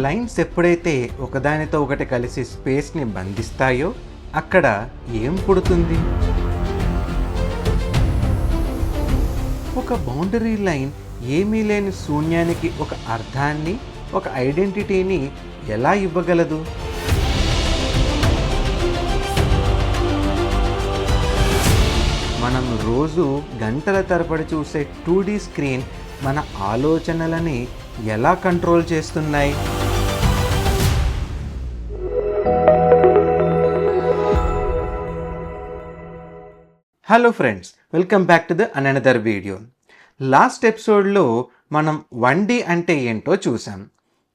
Lines ఎప్పుడైతే ఒకదానితో ఒకటి కలిసి స్పేస్ని బంధిస్తాయో అక్కడ ఏం పుడుతుంది? ఒక బౌండరీ లైన్ ఏమీ లేని శూన్యానికి ఒక అర్థాన్ని, ఒక ఐడెంటిటీని ఎలా ఇవ్వగలదు? మనం రోజు గంటల తరబడి చూసే 2D స్క్రీన్ మన ఆలోచనలని ఎలా కంట్రోల్ చేస్తున్నాయి? Hello friends, welcome back to the another video. Last ఎపిసోడ్లో మనం 1D అంటే ఏంటో చూసాం.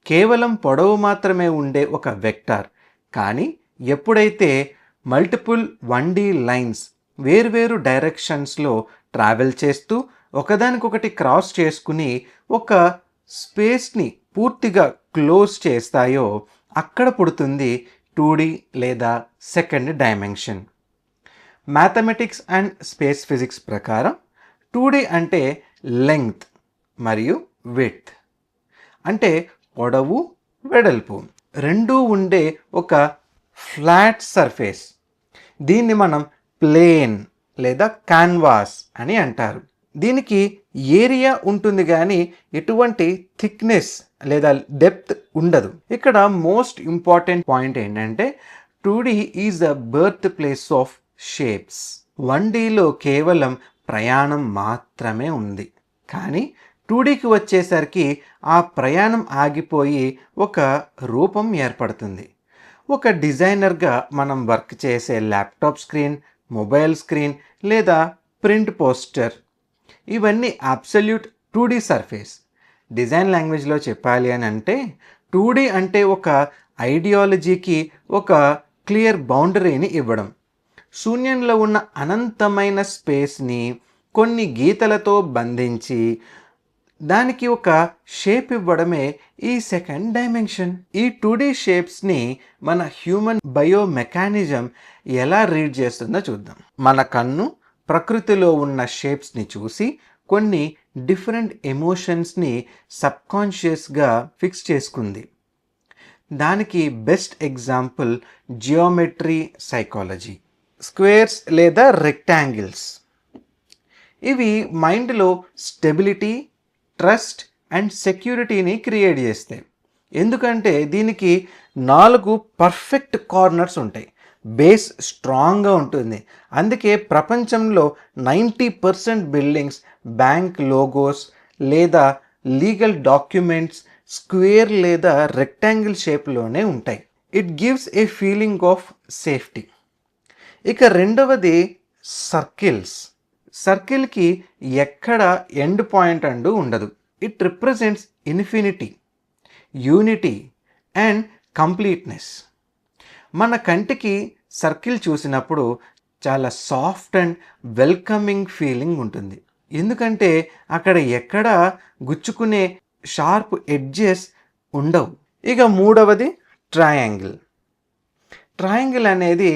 కేవలం పొడవు మాత్రమే ఉండే ఒక వెక్టార్. కానీ ఎప్పుడైతే మల్టిపుల్ 1D లైన్స్ వేర్వేరు డైరెక్షన్స్లో ట్రావెల్ చేస్తూ ఒకదానికొకటి క్రాస్ చేసుకుని ఒక స్పేస్ని పూర్తిగా క్లోజ్ చేస్తాయో అక్కడ పుడుతుంది 2D లేదా second dimension. Mathematics and space physics ప్రకారం 2D అంటే లెంగ్త్ మరియు విడ్త్, అంటే పొడవు వెడల్పు రెండూ ఉండే ఒక ఫ్లాట్ సర్ఫేస్. దీన్ని మనం ప్లేన్ లేదా క్యాన్వాస్ అని అంటారు. దీనికి ఏరియా ఉంటుంది కానీ ఎటువంటి థిక్నెస్ లేదా డెప్త్ ఉండదు. ఇక్కడ మోస్ట్ ఇంపార్టెంట్ పాయింట్ ఏంటంటే 2D is the birth place of shapes. 1Dలో కేవలం ప్రయాణం మాత్రమే ఉంది, కానీ 2Dకి వచ్చేసరికి ఆ ప్రయాణం ఆగిపోయి ఒక రూపం ఏర్పడుతుంది. ఒక డిజైనర్గా మనం వర్క్ చేసే ల్యాప్టాప్ స్క్రీన్, మొబైల్ స్క్రీన్ లేదా ప్రింట్ పోస్టర్, ఇవన్నీ అబ్సల్యూట్ 2D సర్ఫేస్. డిజైన్ లాంగ్వేజ్లో చెప్పాలి అని అంటే 2D అంటే ఒక ఐడియాలజీకి ఒక క్లియర్ బౌండరీని ఇవ్వడం. శూన్యంలో ఉన్న అనంతమైన స్పేస్ని కొన్ని గీతలతో బంధించి దానికి ఒక షేప్ ఇవ్వడమే ఈ సెకండ్ డైమెన్షన్. ఈ 2D షేప్స్ని మన హ్యూమన్ బయోమెకానిజం ఎలా రీడ్ చేస్తుందో చూద్దాం. మన కన్ను ప్రకృతిలో ఉన్న షేప్స్ని చూసి కొన్ని డిఫరెంట్ ఎమోషన్స్ని సబ్కాన్షియస్గా ఫిక్స్ చేసుకుంది. దానికి best example geometry psychology. Squares లేదా రెక్టాంగిల్స్ ఇవి మైండ్లో స్టెబిలిటీ, ట్రస్ట్ అండ్ సెక్యూరిటీని క్రియేట్ చేస్తాయి. ఎందుకంటే దీనికి 4 పర్ఫెక్ట్ కార్నర్స్ ఉంటాయి. బేస్ స్ట్రాంగ్గా ఉంటుంది. అందుకే ప్రపంచంలో 90% బిల్డింగ్స్, బ్యాంక్ లోగోస్ లేదా లీగల్ డాక్యుమెంట్స్ స్క్వేర్ లేదా రెక్టాంగిల్ షేప్లోనే ఉంటాయి. It gives a feeling of safety. ఇక రెండవది సర్కిల్స్. సర్కిల్కి ఎక్కడ ఎండ్ పాయింట్ అంటూ ఉండదు. It represents infinity, unity and completeness. మన కంటికి సర్కిల్ చూసినప్పుడు చాలా సాఫ్ట్ అండ్ వెల్కమింగ్ ఫీలింగ్ ఉంటుంది. ఎందుకంటే అక్కడ ఎక్కడ గుచ్చుకునే షార్ప్ ఎడ్జెస్ ఉండవు. ఇక మూడవది ట్రయాంగిల్. ట్రయాంగిల్ అనేది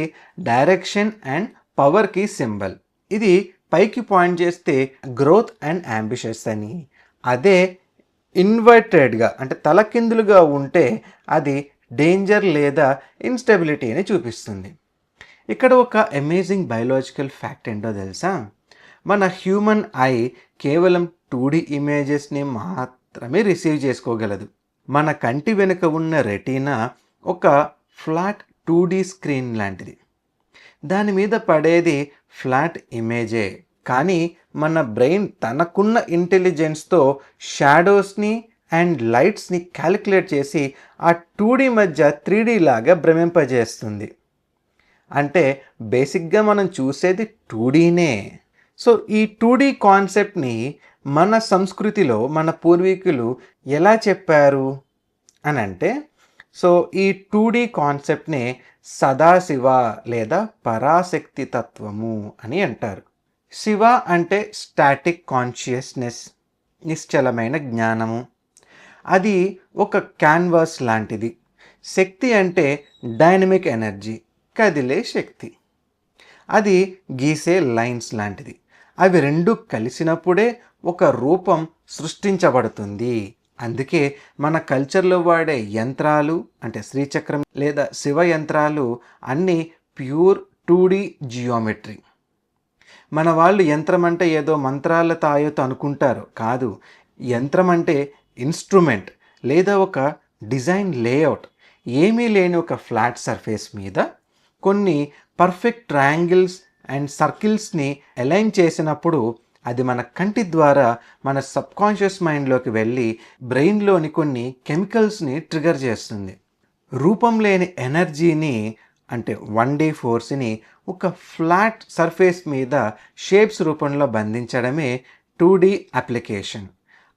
డైరెక్షన్ అండ్ పవర్కి సింబల్. ఇది పైకి పాయింట్ చేస్తే గ్రోత్ అండ్ అంబిషస్ అని, అదే ఇన్వర్టెడ్గా అంటే తలకిందులుగా ఉంటే అది డేంజర్ లేదా ఇన్స్టెబిలిటీని చూపిస్తుంది. ఇక్కడ ఒక అమేజింగ్ బయోలాజికల్ ఫ్యాక్ట్ ఏంటో తెలుసా? మన హ్యూమన్ ఐ కేవలం 2D ఇమేజెస్ని మాత్రమే రిసీవ్ చేసుకోగలదు. మన కంటి వెనుక ఉన్న రెటీనా ఒక ఫ్లాట్ 2D స్క్రీన్ లాంటిది. దాని మీద పడేది ఫ్లాట్ ఇమేజే. కానీ మన బ్రెయిన్ తనకున్న ఇంటెలిజెన్స్తో షాడోస్ని అండ్ లైట్స్ని క్యాలిక్యులేట్ చేసి ఆ 2D మధ్య 3D లాగా భ్రమింపజేస్తుంది. అంటే బేసిక్గా మనం చూసేది 2Dనే. సో ఈ 2D కాన్సెప్ట్ని మన సంస్కృతిలో మన పూర్వీకులు ఎలా చెప్పారు అని అంటే, సో ఈ 2D కాన్సెప్ట్నే సదాశివ లేదా పరాశక్తి తత్వము అని అంటారు. శివ అంటే స్టాటిక్ కాన్షియస్నెస్, నిశ్చలమైన జ్ఞానము. అది ఒక క్యాన్వాస్ లాంటిది. శక్తి అంటే డైనమిక్ ఎనర్జీ, కదిలే శక్తి. అది గీసే లైన్స్ లాంటిది. అవి రెండు కలిసినప్పుడే ఒక రూపం సృష్టించబడుతుంది. అందుకే మన కల్చర్లో వాడే యంత్రాలు అంటే శ్రీచక్రం లేదా శివ యంత్రాలు అన్నీ ప్యూర్ 2D జియోమెట్రీ. మన వాళ్ళు యంత్రం అంటే ఏదో మంత్రాల తాయొత్తు అనుకుంటారు. కాదు, యంత్రం అంటే ఇన్స్ట్రుమెంట్ లేదా ఒక డిజైన్ లేఅవుట్. ఏమీ లేని ఒక ఫ్లాట్ సర్ఫేస్ మీద కొన్ని పర్ఫెక్ట్ ట్రయాంగిల్స్ అండ్ సర్కిల్స్ని అలైన్ చేసినప్పుడు అది మన కంటి ద్వారా మన సబ్కాన్షియస్ మైండ్లోకి వెళ్ళి బ్రెయిన్లోని కొన్ని కెమికల్స్ని ట్రిగర్ చేస్తుంది. రూపం లేని ఎనర్జీని అంటే 1D ఫోర్స్ని ఒక ఫ్లాట్ సర్ఫేస్ మీద షేప్స్ రూపంలో బంధించడమే 2D అప్లికేషన్.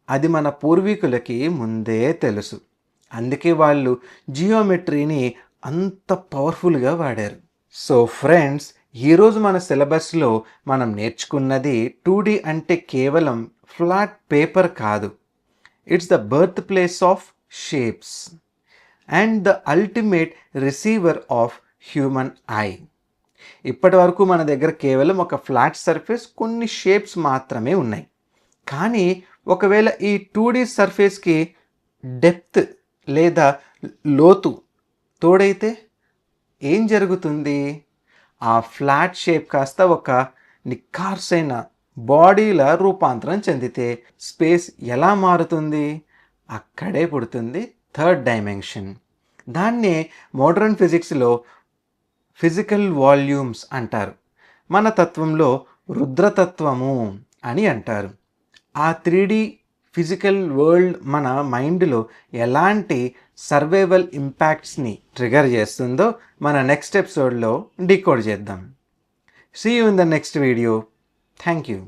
అది మన పూర్వీకులకి ముందే తెలుసు. అందుకే వాళ్ళు జియోమెట్రీని అంత పవర్ఫుల్గా వాడారు. సో ఫ్రెండ్స్, ఈరోజు మన సిలబస్లో మనం నేర్చుకున్నది 2D అంటే కేవలం ఫ్లాట్ పేపర్ కాదు. It's the birth place of shapes and the ultimate receiver of human I. ఇప్పటి వరకు మన దగ్గర కేవలం ఒక ఫ్లాట్ సర్ఫేస్, కొన్ని షేప్స్ మాత్రమే ఉన్నాయి. కానీ ఒకవేళ ఈ 2D సర్ఫేస్కి డెప్త్ లేదా లోతు తోడైతే ఏం జరుగుతుంది? ఆ ఫ్లాట్ షేప్ కాస్త ఒక నిఖార్సైన బాడీలా రూపాంతరం చెందితే స్పేస్ ఎలా మారుతుంది? అక్కడే పుడుతుంది థర్డ్ డైమెన్షన్. దాన్నే మోడర్న్ ఫిజిక్స్లో ఫిజికల్ వాల్యూమ్స్ అంటారు. మన తత్వంలో రుద్రతత్వము అని అంటారు. ఆ 3D ఫిజికల్ వరల్డ్ మన మైండ్లో ఎలాంటి సర్వైవల్ ఇంపాక్ట్స్ని ట్రిగర్ చేస్తుందో మన నెక్స్ట్ ఎపిసోడ్లో డీకోడ్ చేద్దాం. See you in the next video. Thank you.